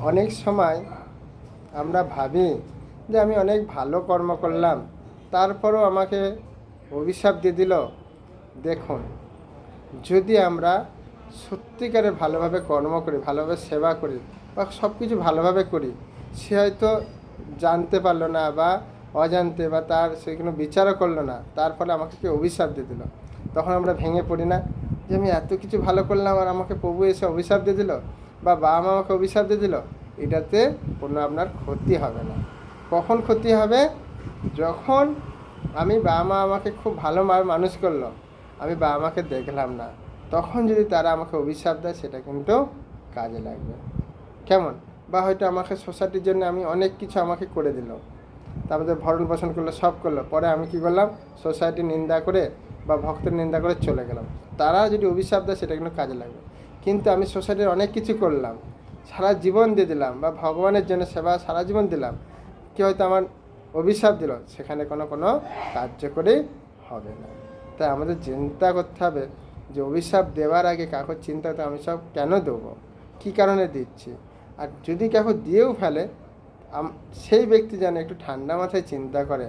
অনেক সময় আমরা ভাবি যে আমি অনেক ভালো কর্ম করলাম, তারপরও আমাকে অভিশাপ দিয়ে দিল। দেখুন, যদি আমরা সত্যিকারে ভালোভাবে কর্ম করি, ভালোভাবে সেবা করি বা সব কিছু ভালোভাবে করি, সে হয়তো জানতে পারলো না বা অজান্তে বা তার সে কোনো বিচারও করলো না, তার ফলে আমাকে কেউ অভিশাপ দিয়ে দিল, তখন আমরা ভেঙে পড়ি না যে আমি এত কিছু ভালো করলাম আর আমাকে প্রভু এসে অভিশাপ দিয়ে দিল বা বাবা মা আমাকে অভিশাপ দিয়ে দিল? এটাতে কোনো আপনার ক্ষতি হবে না। কখন ক্ষতি হবে? যখন আমি বাবা মা আমাকে খুব ভালো মানুষ করলো, আমি বাবা মাকে দেখলাম না, তখন যদি তারা আমাকে অভিশাপ দেয় সেটা কিন্তু কাজে লাগবে। কেমন? বা হয়তো আমাকে সোসাইটির জন্য আমি অনেক কিছু আমাকে করে দিল, তারপরে ভরণ পোষণ করলো, সব করলো, পরে আমি কী করলাম? সোসাইটির নিন্দা করে বা ভক্তের নিন্দা করে চলে গেলাম। তারা যদি অভিশাপ দেয় সেটা কিন্তু কাজে লাগবে। কিন্তু আমি সোসাইটির অনেক কিছু করলাম, সারা জীবন দিয়ে দিলাম বা ভগবানের জন্য সেবা সারা জীবন দিলাম, কেউ হয়তো আমার অভিশাপ দিল, সেখানে কোনো কার্যকরী হবে না। তাই আমাদের চিন্তা করতে হবে যে অভিশাপ দেওয়ার আগে কাউকে চিন্তা করতে আমি সব কেন দেবো, কী কারণে দিচ্ছি। আর যদি কাউকে দিয়েও ফেলে, সেই ব্যক্তি যেন একটু ঠান্ডা মাথায় চিন্তা করে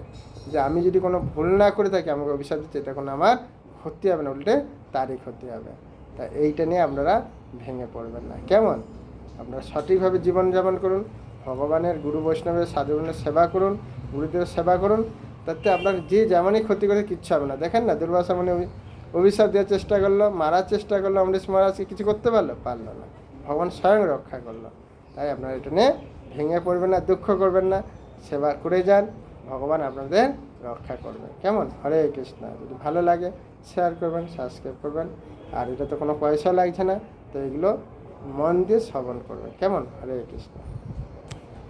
যে আমি যদি কোনো ভুল না করে থাকি, আমাকে অভিশাপ দিচ্ছে, এটা কোনো আমার ক্ষতি হবে না, উল্টে তারই ক্ষতি হবে। তা এইটা নিয়ে আপনারা ভেঙে পড়বেন না। কেমন? আপনারা সঠিকভাবে জীবনযাপন করুন, ভগবানের গুরু বৈষ্ণবের সাধুগুণের সেবা করুন, গুরুদেবের সেবা করুন, তাতে আপনার যে যেমনই ক্ষতি করে কিচ্ছু হবে না। দেখেন না, দুর্বাসা মানে অভিশাপ দেওয়ার চেষ্টা করলো, মারার চেষ্টা করলো, অমরেশ মহারাজকে কিছু করতে পারলো না, ভগবান স্বয়ং রক্ষা করলো। তাই আপনারা এটা নিয়ে ভেঙে পড়বেন না, দুঃখ করবেন না, সেবা করে যান, ভগবান আপনাদের রক্ষা করবে। কেমন? হরে কৃষ্ণ। যদি ভালো লাগে শেয়ার করবেন, সাবস্ক্রাইব করবেন। আর এটা তো কোনো পয়সা লাগছে না, তো এগুলো মন দিয়ে শ্রবণ করবেন। কেমন? হরে কৃষ্ণ।